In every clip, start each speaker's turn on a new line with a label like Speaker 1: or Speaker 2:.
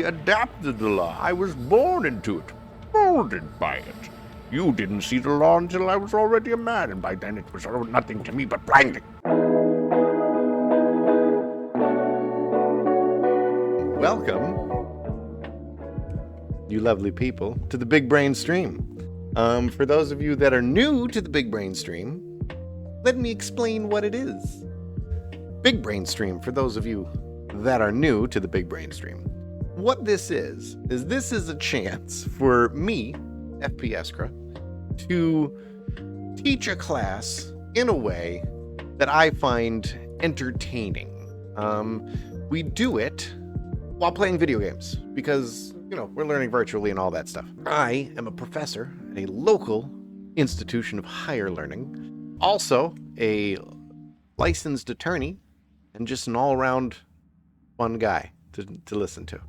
Speaker 1: adapted the law. I was born into it, molded by it. You didn't see the law until I was already a man, and by then it was nothing to me but blinding. Welcome, you lovely people, to the Big Brain Stream. For those of you that are new to the Big Brain Stream, let me explain what it is. Big Brain Stream, for those of you that are new to the Big Brain Stream. What this is this is a chance for me, FPSkra, to teach a class in a way that I find entertaining. We do it while playing video games because, we're learning virtually and all that stuff. I am a professor at a local institution of higher learning, also a licensed attorney, and just an all-around fun guy to listen to.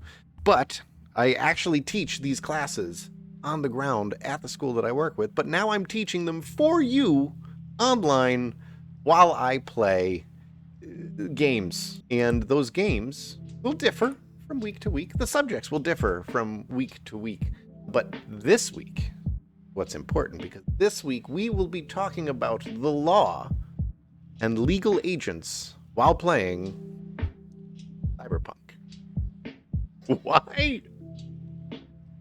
Speaker 1: But I actually teach these classes on the ground at the school that I work with, but now I'm teaching them for you online while I play games. And those games will differ from week to week. The subjects will differ from week to week. But this week, what's important, because this week we will be talking about the law and legal agents while playing Cyberpunk. Why?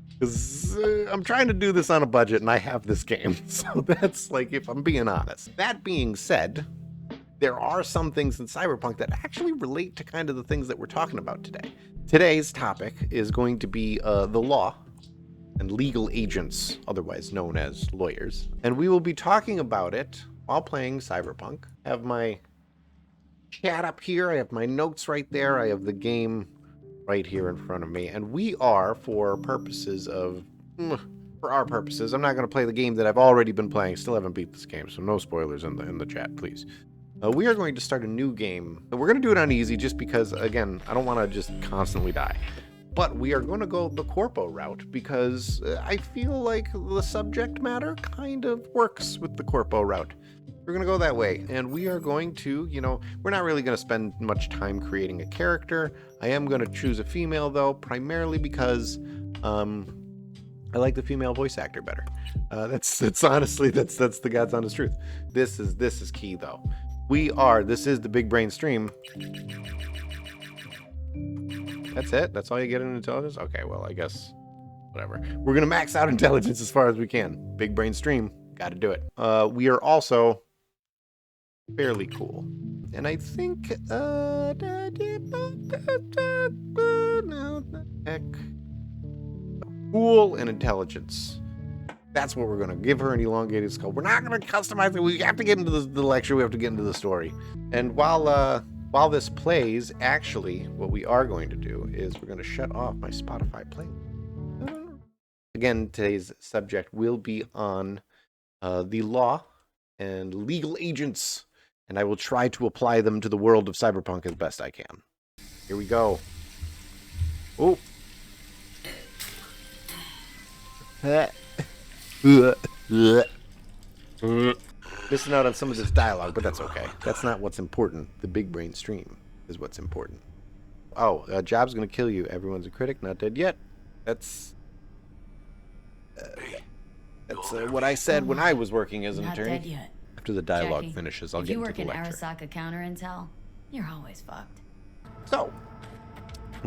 Speaker 1: Because I'm trying to do this on a budget and I have this game. So that's if I'm being honest. That being said, there are some things in Cyberpunk that actually relate to kind of the things that we're talking about today. Today's topic is going to be the law and legal agents, otherwise known as lawyers. And we will be talking about it while playing Cyberpunk. I have my chat up here. I have my notes right there. I have the game right here in front of me. And we are, for our purposes, I'm not going to play the game that I've already been playing. Still haven't beat this game, so no spoilers in the chat, please. We are going to start a new game. We're going to do it on easy just because, again, I don't want to just constantly die. But we are going to go the corpo route because I feel like the subject matter kind of works with the corpo route. We're going to go that way. And we are going to, we're not really going to spend much time creating a character. I am going to choose a female, though, primarily because I like the female voice actor better. That's honestly, that's the God's honest truth. This is key, though. This is the Big Brain Stream. That's it? That's all you get in intelligence? Okay, well, I guess, whatever. We're going to max out intelligence as far as we can. Big Brain Stream. Got to do it. We are also fairly cool. And I think, cool and intelligence. That's what we're going to give her, an elongated skull. We're not going to customize it. We have to get into the lecture. We have to get into the story. And while this plays, actually, what we are going to do is we're going to shut off my Spotify playlist. Again, today's subject will be on the law and legal agents, and I will try to apply them to the world of Cyberpunk as best I can. Here we go. Oh. Missing out on some of this dialogue, but that's okay. That's not what's important. The Big Brain Stream is what's important. Oh, job's gonna kill you. Everyone's a critic, not dead yet. That's what I said when I was working as an attorney.
Speaker 2: Not dead yet.
Speaker 1: After the dialogue
Speaker 2: Jackie,
Speaker 1: finishes, I'll
Speaker 2: if
Speaker 1: get
Speaker 2: you
Speaker 1: into
Speaker 2: work
Speaker 1: the
Speaker 2: in
Speaker 1: lecture.
Speaker 2: Arasaka counter intel, you're always fucked.
Speaker 1: So,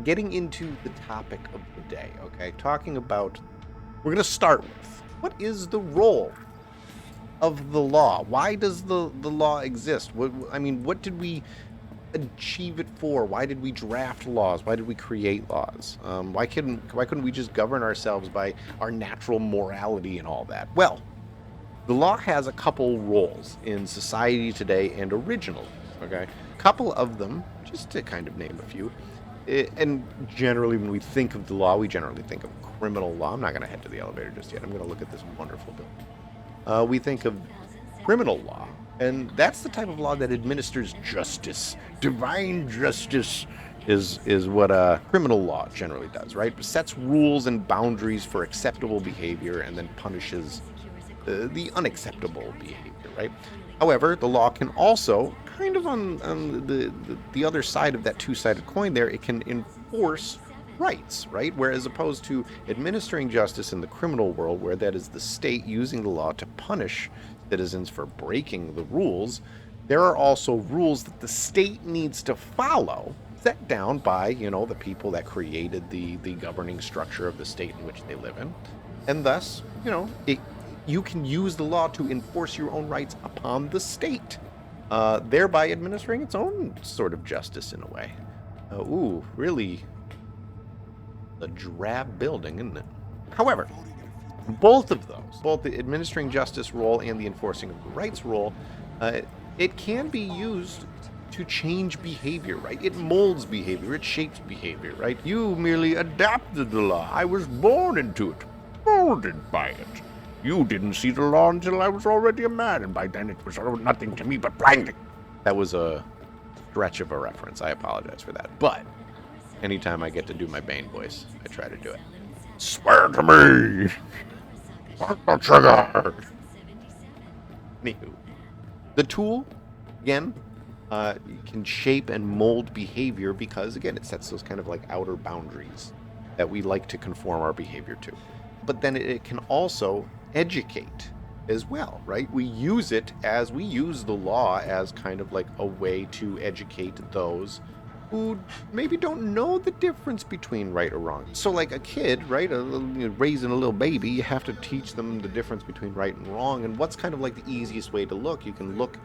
Speaker 1: getting into the topic of the day, okay? Talking about, we're gonna start with, what is the role of the law? Why does the law exist? What did we achieve it for? Why did we draft laws? Why did we create laws? Why couldn't we just govern ourselves by our natural morality and all that? Well, the law has a couple roles in society today and originally, okay? A couple of them, just to kind of name a few, and generally when we think of the law, we generally think of criminal law. I'm not going to head to the elevator just yet. I'm going to look at this wonderful building. We think of criminal law, and that's the type of law that administers justice. Divine justice is what criminal law generally does, right? It sets rules and boundaries for acceptable behavior and then punishes the unacceptable behavior, right? However, the law can also, kind of on the other side of that two-sided coin there, it can enforce rights, right? Whereas opposed to administering justice in the criminal world, where that is the state using the law to punish citizens for breaking the rules, there are also rules that the state needs to follow, set down by, the people that created the governing structure of the state in which they live in. And thus, you can use the law to enforce your own rights upon the state, thereby administering its own sort of justice in a way. Really a drab building, isn't it? However, both of those, both the administering justice role and the enforcing of the rights role, it can be used to change behavior, right? It molds behavior, it shapes behavior, right? You merely adapted the law. I was born into it, molded by it. You didn't see the law until I was already a man, and by then it was nothing to me but blinding. That was a stretch of a reference. I apologize for that. But anytime I get to do my Bane voice, I try to do it. Swear to me! Fuck the trigger! Anywho, the tool, again, can shape and mold behavior because, again, it sets those kind of like outer boundaries that we like to conform our behavior to. But then it can also educate as well, right? We use the law as kind of like a way to educate those who maybe don't know the difference between right or wrong. So like a kid, right, raising a little baby, you have to teach them the difference between right and wrong. And what's kind of like the easiest way to look? You can look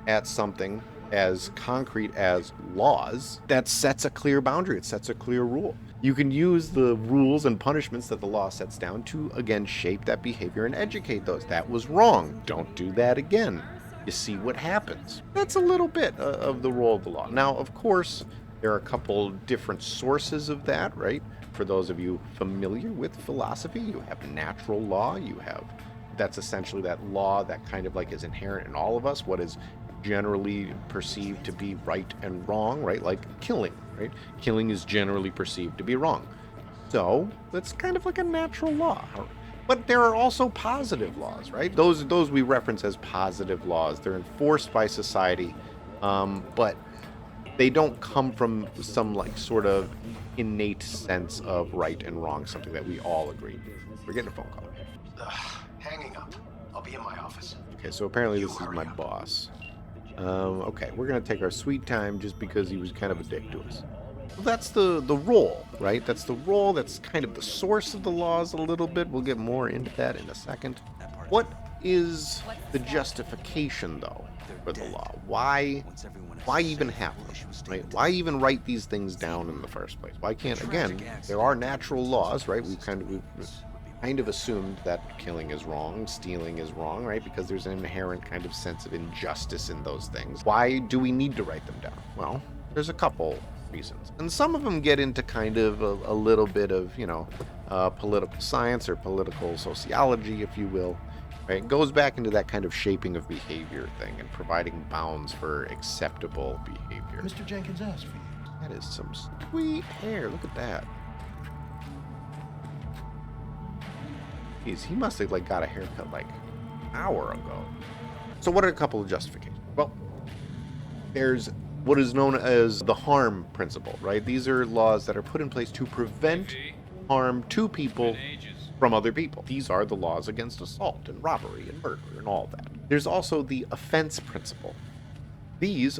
Speaker 1: at something as concrete as laws that sets a clear boundary. It sets a clear rule. You can use the rules and punishments that the law sets down to, again, shape that behavior and educate those. That was wrong. Don't do that again. You see what happens. That's a little bit of the role of the law. Now, of course, there are a couple different sources of that, right? For those of you familiar with philosophy, you have natural law. That's essentially that law that kind of like is inherent in all of us, what is generally perceived to be right and wrong, right? Like killing, right? Killing is generally perceived to be wrong. So that's kind of like a natural law. But there are also positive laws, right? Those we reference as positive laws. They're enforced by society, but they don't come from some like sort of innate sense of right and wrong, something that we all agree. We're getting a phone call.
Speaker 3: Hanging up. I'll be in my office.
Speaker 1: Okay, so apparently this is my boss. Okay, we're gonna take our sweet time just because he was kind of a dick to us. Well, that's the role, right? That's the role. That's kind of the source of the laws a little bit. We'll get more into that in a second. What is the justification, though, for the law? Why even have them, right? Why even write these things down in the first place? Why can't, again, there are natural laws, right? We've kind of assumed that killing is wrong, stealing is wrong, right? Because there's an inherent kind of sense of injustice in those things. Why do we need to write them down? Well, there's a couple reasons. And some of them get into kind of a little bit of, political science or political sociology, if you will. Right? It goes back into that kind of shaping of behavior thing and providing bounds for acceptable behavior.
Speaker 3: Mr. Jenkins asked for you.
Speaker 1: That is some sweet hair. Look at that. Jeez, he must have got a haircut like an hour ago. So what are a couple of justifications? Well, there's what is known as the harm principle, right? These are laws that are put in place to prevent harm to people from other people. These are the laws against assault and robbery and murder and all that. There's also the offense principle. These,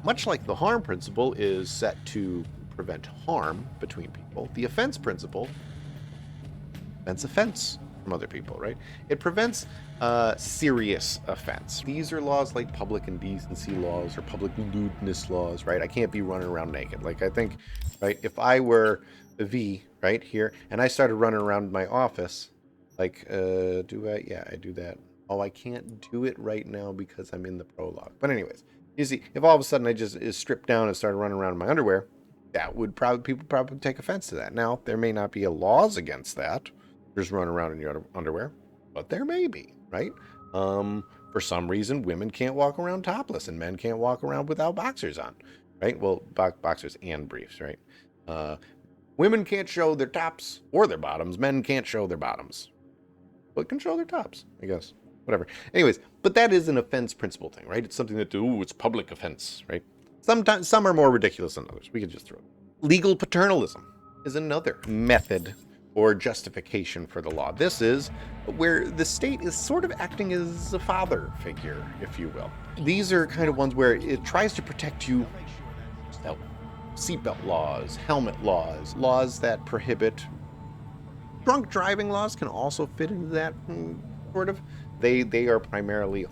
Speaker 1: much like the harm principle, is set to prevent harm between people. The offense principle prevents offense from other people, right? It prevents serious offense. These are laws like public indecency laws or public lewdness laws, right? I can't be running around naked. Like, I think, right, if I were the V right here and I started running around my office, like, yeah, I do that. Oh, I can't do it right now because I'm in the prologue. But anyways, you see, if all of a sudden I just stripped down and started running around in my underwear, people probably take offense to that. Now, there may not be laws against that, just running around in your underwear, but there may be, right? For some reason, women can't walk around topless and men can't walk around without boxers on, right? Well, boxers and briefs, right? Women can't show their tops or their bottoms. Men can't show their bottoms, but can show their tops, I guess. Whatever. Anyways, but that is an offense principle thing, right? It's something that, it's public offense, right? Sometimes some are more ridiculous than others. We could just throw it. Legal paternalism. is another method or justification for the law. This is where the state is sort of acting as a father figure, if you will. These are kind of ones where it tries to protect you. Seatbelt laws, helmet laws, laws that prohibit drunk driving laws can also fit into that sort of. They are primarily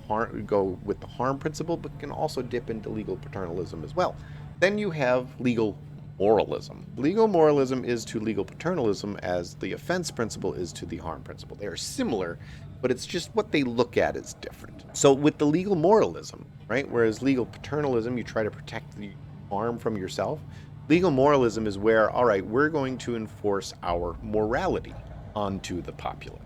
Speaker 1: go with the harm principle, but can also dip into legal paternalism as well. Then you have legal moralism. Legal moralism is to legal paternalism as the offense principle is to the harm principle. They are similar, but it's just what they look at is different. So with the legal moralism, right, whereas legal paternalism, you try to protect the harm from yourself. Legal moralism is where, all right, we're going to enforce our morality onto the populace.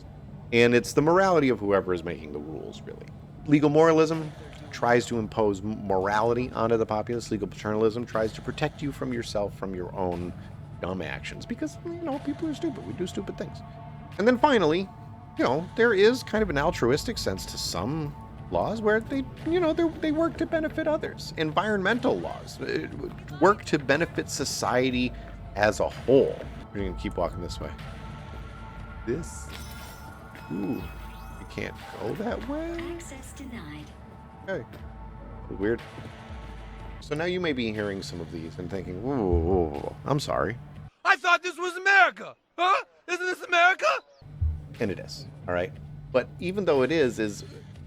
Speaker 1: And it's the morality of whoever is making the rules, really. Legal moralism tries to impose morality onto the populace. Legal paternalism tries to protect you from yourself, from your own dumb actions, because, people are stupid. We do stupid things. And then finally, there is kind of an altruistic sense to some laws where they work to benefit others. Environmental laws work to benefit society as a whole. We're going to keep walking this way. Ooh, you can't go that way?
Speaker 2: Access denied.
Speaker 1: Okay. Weird. So now you may be hearing some of these and thinking, whoa, I'm sorry.
Speaker 4: I thought this was America! Huh? Isn't this America?
Speaker 1: And it is, all right? But even though it is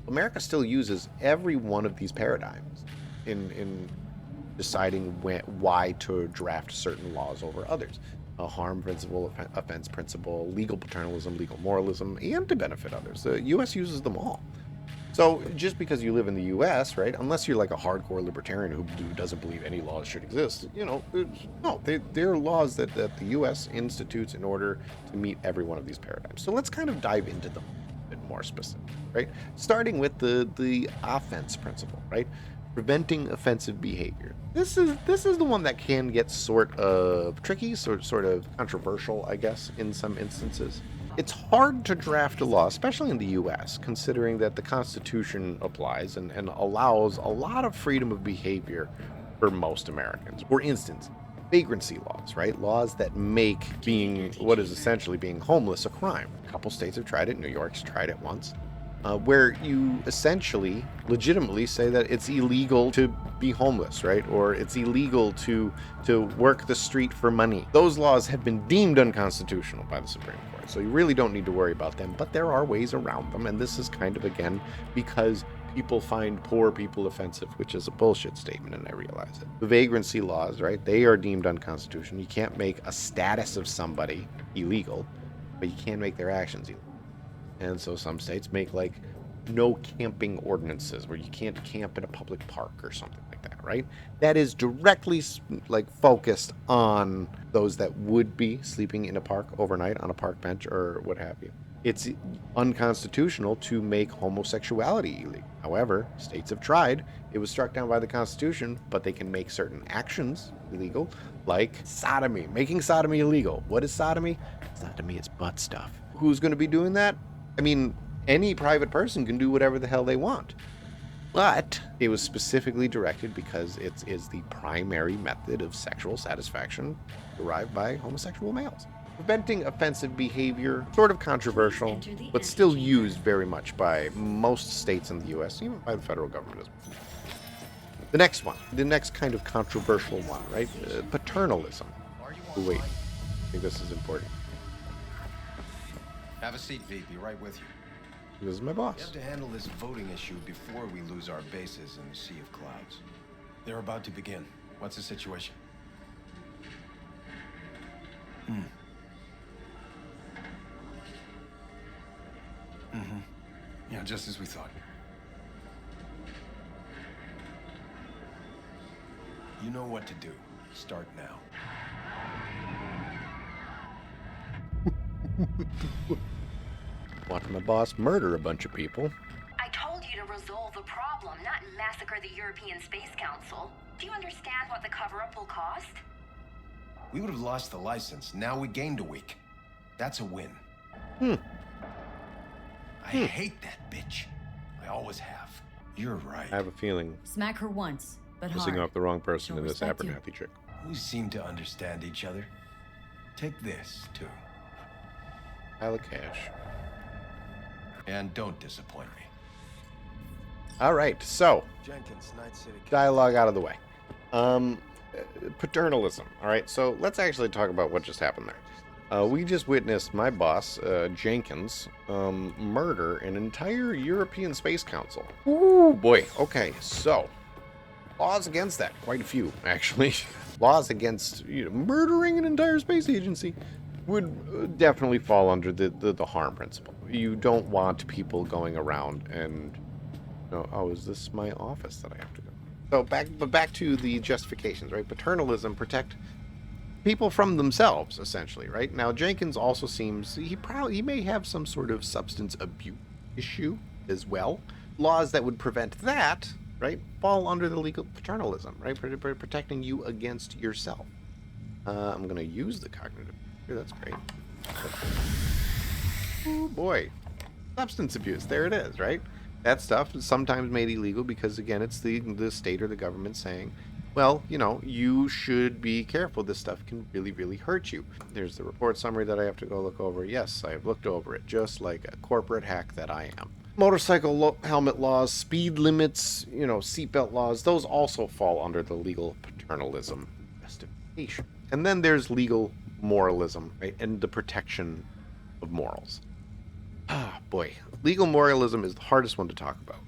Speaker 1: America still uses every one of these paradigms in deciding why to draft certain laws over others. A harm principle, offense principle, legal paternalism, legal moralism, and to benefit others. The U.S. uses them all. So just because you live in the U.S., right, unless you're like a hardcore libertarian who doesn't believe any laws should exist, no, they're laws that the U.S. institutes in order to meet every one of these paradigms. So let's kind of dive into them a bit more specific, right? Starting with the offense principle, right? Preventing offensive behavior. This is the one that can get sort of tricky, sort of controversial, I guess, in some instances. It's hard to draft a law, especially in the U.S., considering that the Constitution applies and allows a lot of freedom of behavior for most Americans. For instance, vagrancy laws, right? Laws that make what is essentially being homeless a crime. A couple states have tried it. New York's tried it once. Where you essentially legitimately say that it's illegal to be homeless, right? Or it's illegal to work the street for money. Those laws have been deemed unconstitutional by the Supreme Court, so you really don't need to worry about them, but there are ways around them, and this is kind of, again, because people find poor people offensive, which is a bullshit statement, and I realize it. The vagrancy laws, right? They are deemed unconstitutional. You can't make a status of somebody illegal, but you can make their actions illegal. And so some states make like no camping ordinances where you can't camp in a public park or something like that, right? That is directly like focused on those that would be sleeping in a park overnight on a park bench or what have you. It's unconstitutional to make homosexuality illegal. However, states have tried. It was struck down by the Constitution, but they can make certain actions illegal, like sodomy, making sodomy illegal. What is sodomy? Sodomy is butt stuff. Who's going to be doing that? I mean, any private person can do whatever the hell they want. But it was specifically directed because it is the primary method of sexual satisfaction derived by homosexual males. Preventing offensive behavior, sort of controversial, but still used very much by most states in the U.S., even by the federal government as well. The next one, the next kind of controversial one, right? Paternalism. Wait, I think this is important.
Speaker 3: Have a seat, V. Be right with you.
Speaker 1: This is my
Speaker 3: We
Speaker 1: boss.
Speaker 3: have to handle this voting issue before we lose our bases in the sea of clouds. They're about to begin. What's the situation? Yeah, just as we thought. You know what to do. Start now.
Speaker 1: Watching my boss murder a bunch of people.
Speaker 5: I told you to resolve the problem, not massacre the European Space Council. Do you understand what the cover-up will cost?
Speaker 3: We would have lost the license. Now we gained a week. That's a win. I hate that bitch. I always have. You're right.
Speaker 1: I have a feeling
Speaker 2: Smack her once, but
Speaker 1: missing
Speaker 2: hard.
Speaker 1: off the wrong person
Speaker 2: She'll
Speaker 1: in this
Speaker 2: respect you.
Speaker 1: Abernathy chick.
Speaker 3: We seem to understand each other. Take this, too.
Speaker 1: Pile of cash.
Speaker 3: And don't disappoint me.
Speaker 1: All right, so
Speaker 3: Jenkins, Night City.
Speaker 1: dialogue out of the way. Paternalism. All right, so let's actually talk about what just happened there. We just witnessed my boss, Jenkins, murder an entire European Space Council. Ooh, boy. Okay, so laws against that. Quite a few, actually. Laws against murdering an entire space agency would definitely fall under the harm principle. You don't want people going around and, oh, is this my office that I have to go? So back to the justifications, right? Paternalism, protect people from themselves, essentially, right? Now, Jenkins also seems, he may have some sort of substance abuse issue as well. Laws that would prevent that, right, fall under the legal paternalism, right? Protecting you against yourself. I'm going to use the cognitive. That's great. Oh, boy. Substance abuse. There it is, right? That stuff is sometimes made illegal because, again, it's the state or the government saying, well, you should be careful. This stuff can really, really hurt you. There's the report summary that I have to go look over. Yes, I have looked over it, just like a corporate hack that I am. Motorcycle helmet laws, speed limits, seatbelt laws, those also fall under the legal paternalism justification. And then there's legal moralism, right? And the protection of morals. Ah, boy. Legal moralism is the hardest one to talk about.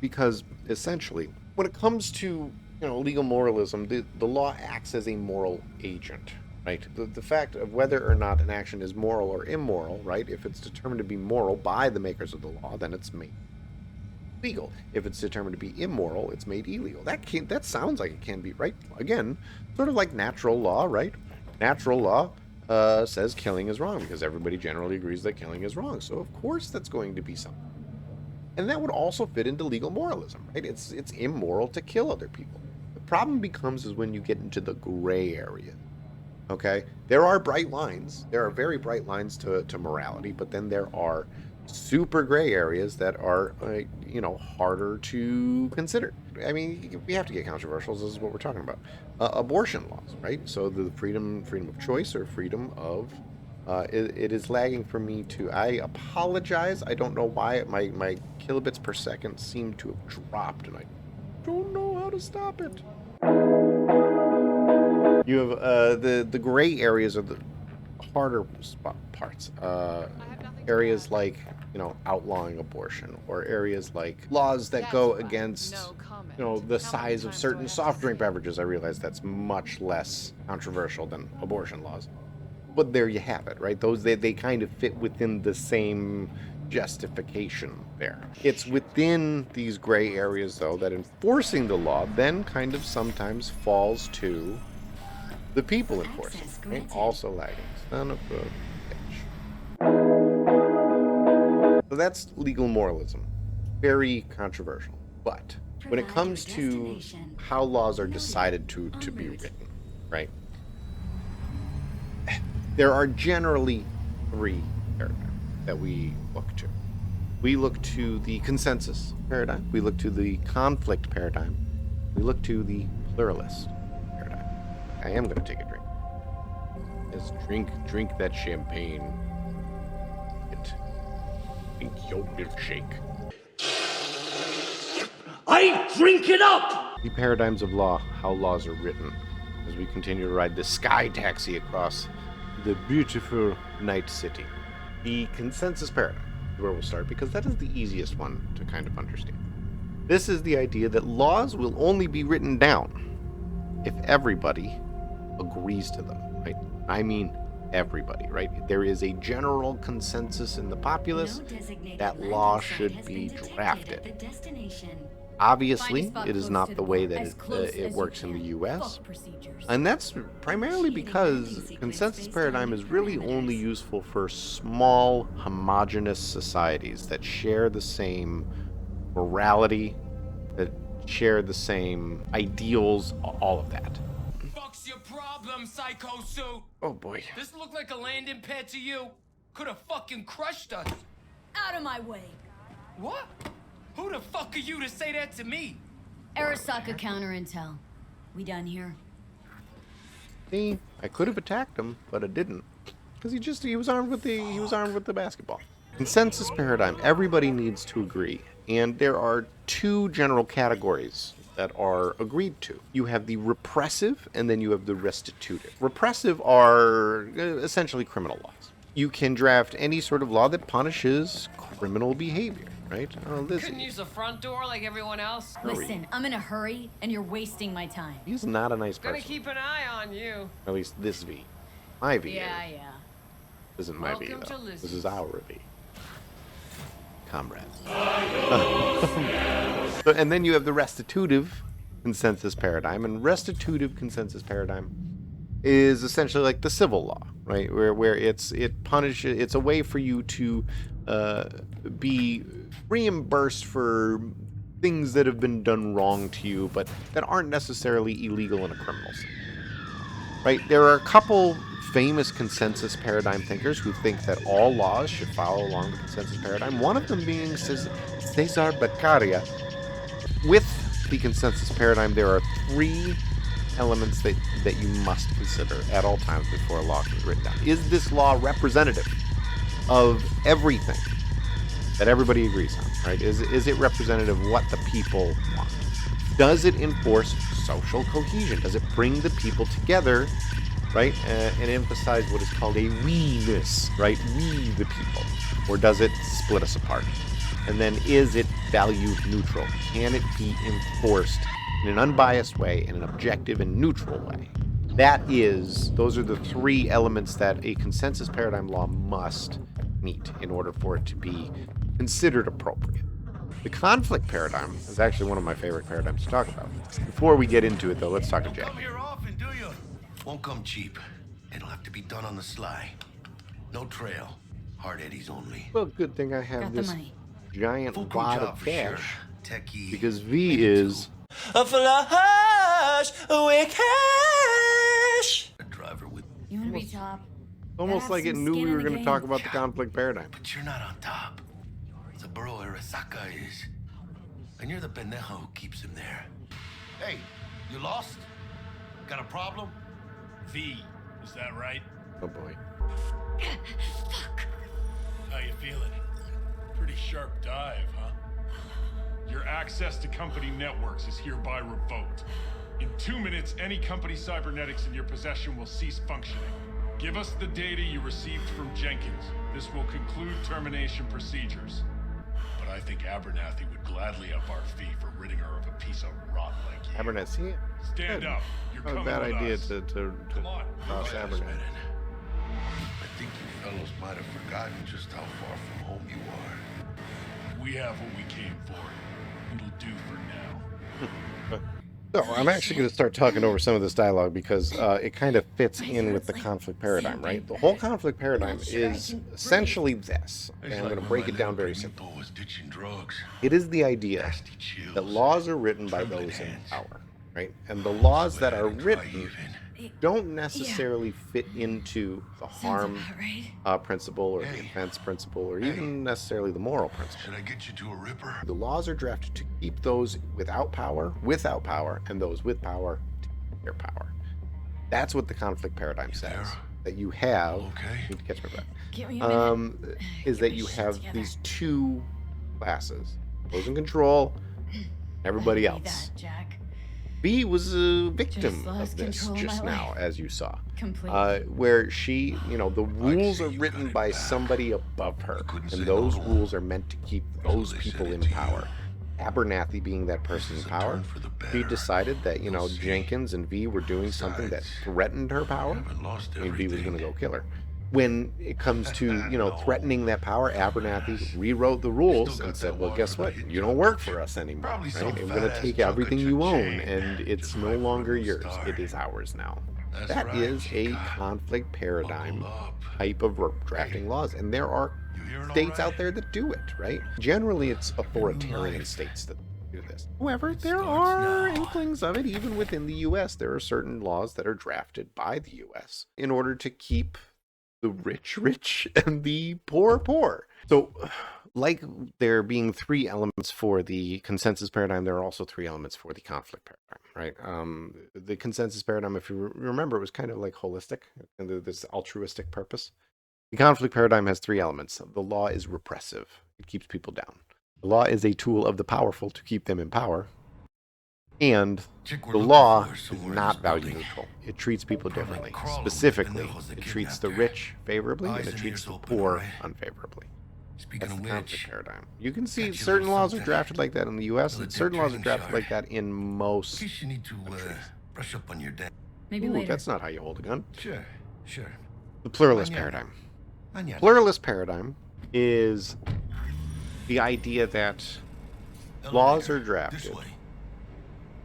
Speaker 1: Because, essentially, when it comes to, legal moralism, the law acts as a moral agent, right? The fact of whether or not an action is moral or immoral, right? If it's determined to be moral by the makers of the law, then it's made legal. If it's determined to be immoral, it's made illegal. That sounds like it can be, right? Again, sort of like natural law, right? Natural law says killing is wrong because everybody generally agrees that killing is wrong. So of course that's going to be something. And that would also fit into legal moralism, right? It's immoral to kill other people. The problem becomes is when you get into the gray area. Okay? There are bright lines. There are very bright lines to morality, but then there are super gray areas that are, harder to consider. I mean, we have to get controversial. This is what we're talking about. Abortion laws, right? So the freedom of choice or freedom of, it is lagging for me too. I apologize. I don't know why my kilobits per second seem to have dropped, and I don't know how to stop it. You have the gray areas are the harder parts. Areas like, outlawing abortion, or areas like laws that go against, the size of certain soft drink beverages. I realize that's much less controversial than abortion laws. But there you have it, right? Those, they kind of fit within the same justification there. It's within these gray areas, though, that enforcing the law then kind of sometimes falls to the people enforcing, right? Also lagging. Son of a bitch. So that's legal moralism. Very controversial. But when it comes to how laws are decided to be written, right? There are generally three paradigms that we look to. We look to the consensus paradigm. We look to the conflict paradigm. We look to the pluralist paradigm. I am going to take a drink. Yes, drink that champagne. Drink your milkshake.
Speaker 6: I drink it up!
Speaker 1: The paradigms of law, how laws are written, as we continue to ride the sky taxi across the beautiful night city. The consensus paradigm is where we'll start, because that is the easiest one to kind of understand. This is the idea that laws will only be written down if everybody agrees to them, right? I mean everybody, right? There is a general consensus in the populace that law should be drafted. Obviously, it is not the way that it works in the US, and that's primarily because consensus paradigm is really only useful for small, homogenous societies that share the same morality, that share the same ideals, all of that.
Speaker 4: Fuck's your problem, Psycho Suit?
Speaker 1: Oh boy.
Speaker 4: This look like a landing pad to you? Could have fucking crushed us.
Speaker 2: Out of my way.
Speaker 4: What? Who the fuck are you to say that to me?
Speaker 2: Arasaka counter intel. We done here?
Speaker 1: See, I could have attacked him, but I didn't. Because he was armed with the basketball. Consensus paradigm. Everybody needs to agree. And there are two general categories that are agreed to. You have the repressive, and then you have the restitutive. Repressive are essentially criminal laws. You can draft any sort of law that punishes criminal behavior, right? Oh,
Speaker 7: Couldn't use the front door like everyone else?
Speaker 2: Listen, I'm in a hurry, and you're wasting my time.
Speaker 1: He's not a nice
Speaker 7: Gonna
Speaker 1: person.
Speaker 7: keep an eye on you.
Speaker 1: At least this V. My V.
Speaker 2: Yeah.
Speaker 1: This isn't my V,
Speaker 7: Welcome to
Speaker 1: though. This
Speaker 7: Lucy's.
Speaker 1: is our V. Comrades. So, and then you have the restitutive consensus paradigm, and restitutive consensus paradigm is essentially like the civil law, right? Where it's a way for you to be reimbursed for things that have been done wrong to you, but that aren't necessarily illegal in a criminal sense. Right? There are a couple famous consensus paradigm thinkers who think that all laws should follow along the consensus paradigm. One of them being Cesar Beccaria. With the consensus paradigm, there are three elements that you must consider at all times before a law is written down. Is this law representative of everything that everybody agrees on? Right? Is it representative of what the people want? Does it enforce social cohesion? Does it bring the people together, right, and emphasize what is called a we-ness, right? We the people. Or does it split us apart? And then is it value neutral? Can it be enforced in an unbiased way, in an objective and neutral way? Those are the three elements that a consensus paradigm law must meet in order for it to be considered appropriate. The conflict paradigm is actually one of my favorite paradigms to talk about. Before we get into it, though, let's talk to Jack.
Speaker 8: Come here often, do you? Won't come cheap. It'll have to be done on the sly. No trail. Hard eddies only.
Speaker 1: Well, good thing I have
Speaker 2: Got the
Speaker 1: this
Speaker 2: money.
Speaker 1: giant
Speaker 8: Full
Speaker 1: wad
Speaker 8: job
Speaker 1: of
Speaker 8: for
Speaker 1: cash,
Speaker 8: sure. Techie.
Speaker 1: because V is...
Speaker 6: A flush with cash.
Speaker 8: A driver with...
Speaker 2: You want to be top?
Speaker 1: almost
Speaker 2: have
Speaker 1: like it
Speaker 2: some
Speaker 1: knew
Speaker 2: skin
Speaker 1: we
Speaker 2: in
Speaker 1: were
Speaker 2: the
Speaker 1: going to
Speaker 2: game.
Speaker 1: talk about the conflict paradigm.
Speaker 8: But you're not on top. Saburo Arasaka is. And you're the pendejo who keeps him there. Hey, you lost? Got a problem?
Speaker 9: V, is that right?
Speaker 1: Oh boy.
Speaker 9: How you feeling? Pretty sharp dive, huh? Your access to company networks is hereby revoked. In 2 minutes, any company cybernetics in your possession will cease functioning. Give us the data you received from Jenkins. This will conclude termination procedures. But I think Abernathy would gladly up our fee for ridding her of a piece of rot like you.
Speaker 1: Abernathy.
Speaker 9: Stand up. You're
Speaker 1: Not a
Speaker 9: coming
Speaker 1: bad
Speaker 9: with
Speaker 1: idea
Speaker 9: us.
Speaker 1: to
Speaker 9: Come on.
Speaker 1: cross
Speaker 8: Wait a
Speaker 1: Abernathy.
Speaker 8: minute. I think you fellows might have forgotten just how far from home you are.
Speaker 9: We have what we came for. It'll do for now.
Speaker 1: So I'm actually going to start talking over some of this dialogue because it kind of fits in with the conflict paradigm, right? The whole conflict paradigm is essentially this, and I'm going to break it down very simply.
Speaker 8: Was ditching drugs.
Speaker 1: It is the idea
Speaker 8: Nasty chills.
Speaker 1: that laws are written by
Speaker 8: Trembling
Speaker 1: those in
Speaker 8: hands.
Speaker 1: power, right? And the laws that are
Speaker 8: Try
Speaker 1: written
Speaker 8: even.
Speaker 1: don't necessarily fit into the harm
Speaker 2: Right?
Speaker 1: principle or the
Speaker 8: Hey.
Speaker 1: offense principle or even necessarily the moral principle.
Speaker 8: Should I get you to a ripper?
Speaker 1: The laws are drafted to keep those without power, and those with power to keep their power. That's what the conflict paradigm says.
Speaker 8: there?
Speaker 1: That you have,
Speaker 8: Okay.
Speaker 1: need to catch my breath,
Speaker 2: Give me a minute.
Speaker 1: is
Speaker 2: Get
Speaker 1: that
Speaker 2: my
Speaker 1: you
Speaker 2: shit
Speaker 1: have
Speaker 2: together.
Speaker 1: these two classes, those in control, everybody
Speaker 2: I need
Speaker 1: else.
Speaker 2: that, Jack.
Speaker 1: B was a victim
Speaker 2: Just
Speaker 1: of
Speaker 2: lost
Speaker 1: this
Speaker 2: control of
Speaker 1: just
Speaker 2: my
Speaker 1: now,
Speaker 2: life.
Speaker 1: as you saw.
Speaker 2: Completely.
Speaker 1: Where she, the rules
Speaker 8: see
Speaker 1: are
Speaker 8: you got
Speaker 1: written
Speaker 8: it
Speaker 1: by
Speaker 8: back.
Speaker 1: somebody above her,
Speaker 8: couldn't
Speaker 1: and
Speaker 8: say
Speaker 1: those
Speaker 8: no.
Speaker 1: rules are meant to keep those
Speaker 8: they
Speaker 1: people
Speaker 8: said
Speaker 1: in
Speaker 8: it to you.
Speaker 1: power. Abernathy being that person in
Speaker 8: is a
Speaker 1: power,
Speaker 8: turn for the
Speaker 1: she
Speaker 8: better.
Speaker 1: decided that,
Speaker 8: You'll see.
Speaker 1: Jenkins and V were doing something that
Speaker 8: Besides,
Speaker 1: threatened her power,
Speaker 8: haven't lost
Speaker 1: and V was
Speaker 8: everything.
Speaker 1: going to go kill her. When it comes to,
Speaker 8: No.
Speaker 1: threatening that power, Abernathy rewrote the rules
Speaker 8: Still
Speaker 1: and
Speaker 8: got
Speaker 1: said,
Speaker 8: that
Speaker 1: well,
Speaker 8: water
Speaker 1: guess
Speaker 8: for
Speaker 1: what?
Speaker 8: the hit
Speaker 1: You don't
Speaker 8: job,
Speaker 1: work
Speaker 8: don't
Speaker 1: for
Speaker 8: you?
Speaker 1: us anymore,
Speaker 8: Probably
Speaker 1: right?
Speaker 8: some
Speaker 1: And we're going to
Speaker 8: fat-ass
Speaker 1: take
Speaker 8: junk
Speaker 1: everything
Speaker 8: at
Speaker 1: you
Speaker 8: your
Speaker 1: own,
Speaker 8: chain,
Speaker 1: and it's
Speaker 8: just
Speaker 1: no
Speaker 8: right
Speaker 1: longer
Speaker 8: from the
Speaker 1: yours.
Speaker 8: start.
Speaker 1: It is ours now.
Speaker 8: That's
Speaker 1: That
Speaker 8: right,
Speaker 1: is a
Speaker 8: chica.
Speaker 1: conflict paradigm
Speaker 8: Buckle up.
Speaker 1: type of drafting laws, and there are
Speaker 8: You hearing all
Speaker 1: states
Speaker 8: right?
Speaker 1: out there that do it, right? Generally, it's authoritarian
Speaker 8: life.
Speaker 1: states that do this. However, there
Speaker 8: starts
Speaker 1: are
Speaker 8: now.
Speaker 1: inklings of it, even within the U.S. There are certain laws that are drafted by the U.S. in order to keep the rich rich and the poor poor. So like there being 3 elements for the consensus paradigm, there are also 3 elements for the conflict paradigm, right? The consensus paradigm, if you remember, it was kind of like holistic, and this altruistic purpose. The conflict paradigm has 3 elements. The law is repressive. It keeps people down. The law is a tool of the powerful to keep them in power. And the law is not value neutral. It treats people differently. Specifically, it treats the rich favorably and it treats the poor unfavorably. That's the conflict paradigm. You can see certain laws are drafted like that in the U.S. and certain laws are drafted like that in most countries.
Speaker 2: Maybe
Speaker 1: Ooh,
Speaker 2: later.
Speaker 1: that's not how you hold a gun.
Speaker 8: Sure.
Speaker 1: The pluralist paradigm. Pluralist paradigm is the idea that laws are drafted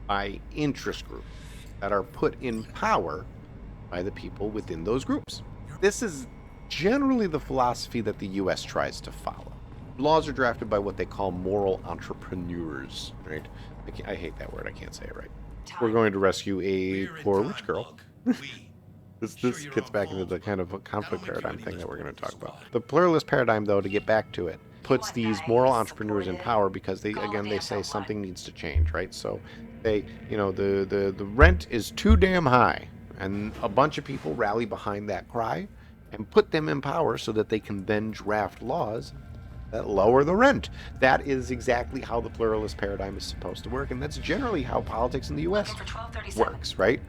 Speaker 1: by interest groups that are put in power by the people within those groups. This is generally the philosophy that the U.S. tries to follow. Laws are drafted by what they call moral entrepreneurs, right? I hate that word. I can't say it right. We're going to rescue a poor rich girl. This gets back into the kind of a conflict paradigm thing that we're going to talk about. The pluralist paradigm, though, to get back to it, puts these moral entrepreneurs in power because they say something needs to change, right? So they, the rent is too damn high, and a bunch of people rally behind that cry and put them in power so that they can then draft laws that lower the rent. That is exactly how the pluralist paradigm is supposed to work, and that's generally how politics in the U.S. works, right?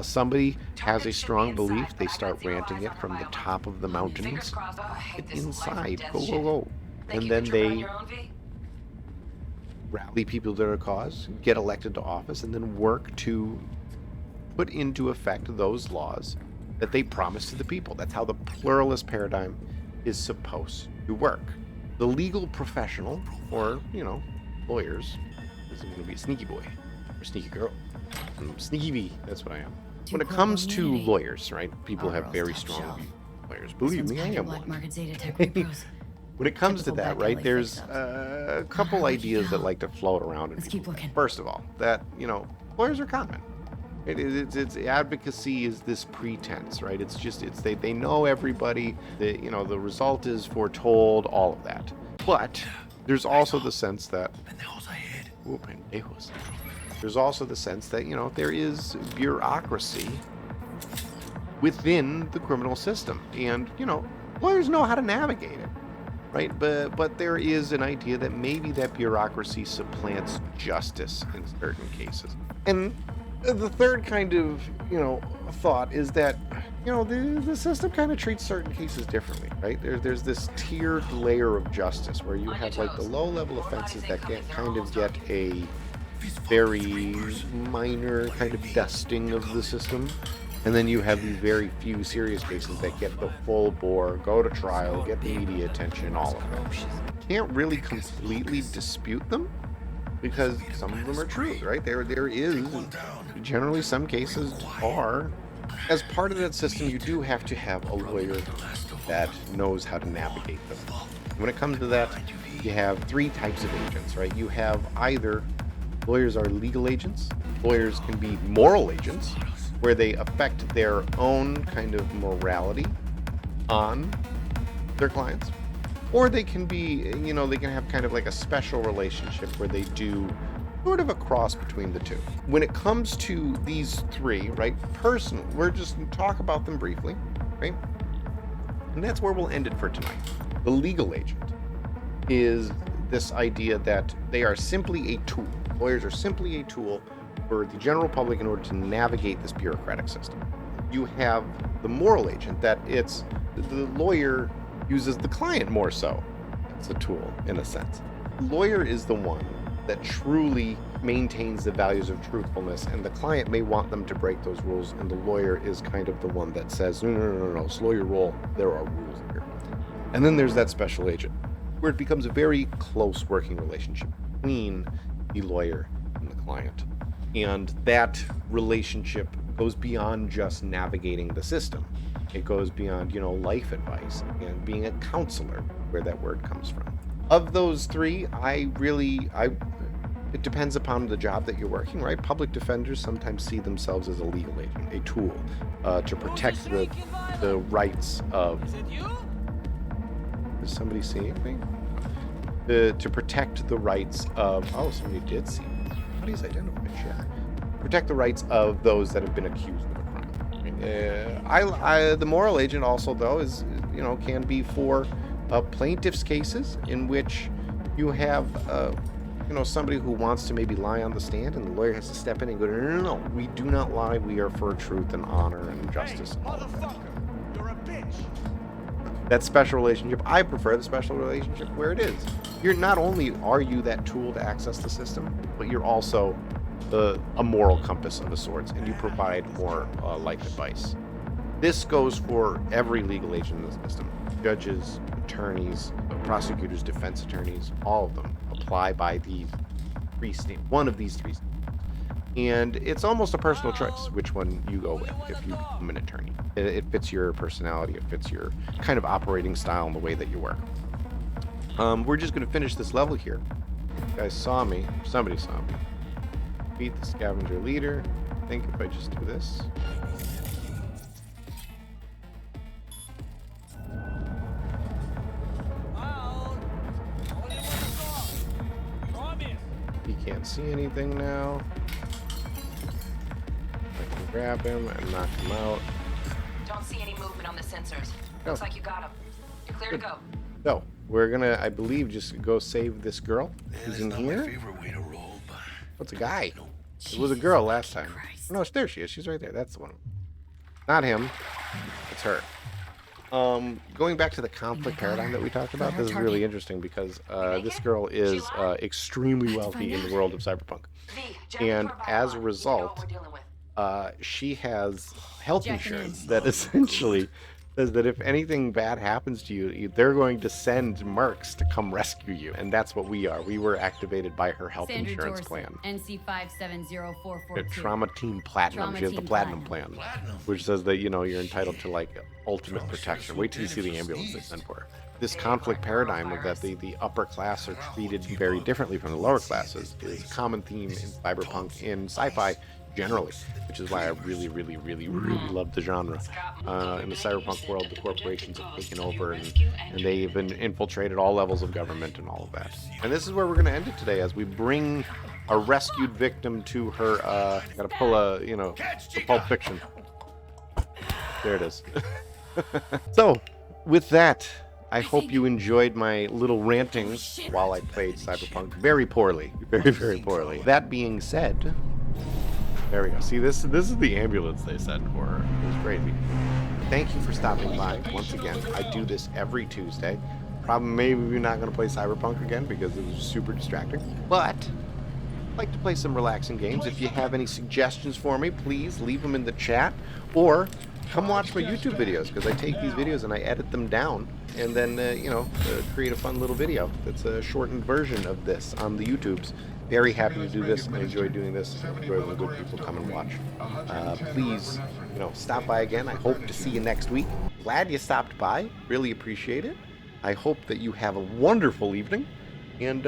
Speaker 1: Somebody has a strong belief, they start ranting it from the top of the mountains. Get inside, go. And then they rally people to their cause, get elected to office, and then work to put into effect those laws that they promise to the people. That's how the pluralist paradigm is supposed to work. The legal professional, or, lawyers, this is going to be a sneaky boy or sneaky girl. I'm sneaky bee, that's what I am. When it comes to lawyers, right, people have very strong lawyers. Believe me, I am one. When it comes to that, right, there's a couple ideas that like to float around.
Speaker 2: Let's keep looking.
Speaker 1: First of all, that, lawyers are common. It's advocacy is this pretense, right? They know everybody. The result is foretold, all of that. But there's also the sense that there's also the sense that there is bureaucracy within the criminal system, and lawyers know how to navigate it, right? But there is an idea that maybe that bureaucracy supplants justice in certain cases, and the third kind of, thought is that, the system kind of treats certain cases differently, right? There's this tiered layer of justice where you have like the low-level offenses that get a very minor kind of dusting of the system, and then you have these very few serious cases that get the full bore, go to trial, get the media attention, all of that. Can't really completely dispute them, because some of them are true, right? There is generally some cases are. As part of that system, you do have to have a lawyer that knows how to navigate them. When it comes to that, you have 3 types of agents, right? You have either lawyers are legal agents, lawyers can be moral agents, where they affect their own kind of morality on their clients. Or they can be, they can have kind of like a special relationship where they do sort of a cross between the two. When it comes to these 3, right, personal, we're just going to talk about them briefly, right? And that's where we'll end it for tonight. The legal agent is this idea that they are simply a tool. Lawyers are simply a tool for the general public in order to navigate this bureaucratic system. You have the moral agent, that it's the lawyer uses the client more so as a tool, in a sense. The lawyer is the one that truly maintains the values of truthfulness, and the client may want them to break those rules, and the lawyer is kind of the one that says, no, slow your roll, there are rules here. And then there's that special agent, where it becomes a very close working relationship between the lawyer and the client. And that relationship goes beyond just navigating the system. It goes beyond, life advice and being a counselor, where that word comes from. Of those 3, it depends upon the job that you're working, right? Public defenders sometimes see themselves as a legal agent, a tool to protect the rights of... Is somebody seeing me? to protect the rights of... Oh, somebody did see bodies identified. Sure. Protect the rights of those that have been accused of a crime. The moral agent also, though, is, you know, can be for plaintiff's cases in which you have, you know, somebody who wants to maybe lie on the stand, and the lawyer has to step in and go, no, no, no, we do not lie. We are for truth and honor and justice. And all of that.
Speaker 4: You're a bitch.
Speaker 1: That special relationship, I prefer the special relationship where it is. You're not only are you that tool to access the system, but you're also a moral compass of the sorts, and you provide more life advice. This goes for every legal agent in the system. Judges, attorneys, prosecutors, defense attorneys, all of them apply by these three standards, one of these three standards. And it's almost a personal choice which one you go with if you become an attorney. It fits your personality, it fits your kind of operating style and the way that you work. We're just going to finish this level here. You guys saw me, somebody saw me. Beat the scavenger leader. I think if I just do this. He can't see anything now. I can grab him and knock him out.
Speaker 5: Don't see any movement on the sensors.
Speaker 1: Oh.
Speaker 5: Looks like you got him. You're clear to go.
Speaker 1: So, we're gonna, I believe, just go save this girl who's in
Speaker 8: It's not
Speaker 1: here.
Speaker 8: my favorite way to roll, but
Speaker 1: What's a guy? It was a girl last time. No, there she is. She's right there. That's the one. Not him. It's her. Going back to the conflict paradigm that we talked about, this is really interesting because this girl is extremely wealthy in the world of Cyberpunk. And as a result, she has health insurance that essentially says that if anything bad happens to you, they're going to send mercs to come rescue you. And that's what we are. We were activated by her health
Speaker 2: Sandra
Speaker 1: insurance
Speaker 2: Dorset,
Speaker 1: plan.
Speaker 2: NC570442.
Speaker 1: The Trauma Team Platinum.
Speaker 2: Trauma
Speaker 1: She has the
Speaker 2: Team
Speaker 1: Platinum
Speaker 2: Platinum.
Speaker 1: plan, which says that, you know, you're entitled to like ultimate protection. Wait till you see the ambulance they send for her. This conflict paradigm of that the upper class are treated very differently from the lower classes is a common theme in Cyberpunk, in sci-fi generally, which is why I really love the genre. In the Cyberpunk world, the corporations have taken over and they've been infiltrated all levels of government and all of that. And this is where we're going to end it today as we bring a rescued victim to her, gotta pull a, you know, the Pulp Fiction. There it is. So, with that, I hope you enjoyed my little rantings while I played Cyberpunk very poorly. Very poorly. That being said, there we go. See, this is the ambulance they sent for her. It was crazy. Thank you for stopping by once again. I do this every Tuesday. Probably maybe we're not going to play Cyberpunk again because it was super distracting. But I'd like to play some relaxing games. If you have any suggestions for me, please leave them in the chat. Or come watch my YouTube videos because I take these videos and I edit them down and then, create a fun little video that's a shortened version of this on the YouTubes. Very happy to do this. I enjoy doing this. I enjoy when good people come and watch. Please, stop by again. I hope to see you next week. Glad you stopped by. Really appreciate it. I hope that you have a wonderful evening. And,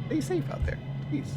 Speaker 1: stay safe out there. Peace.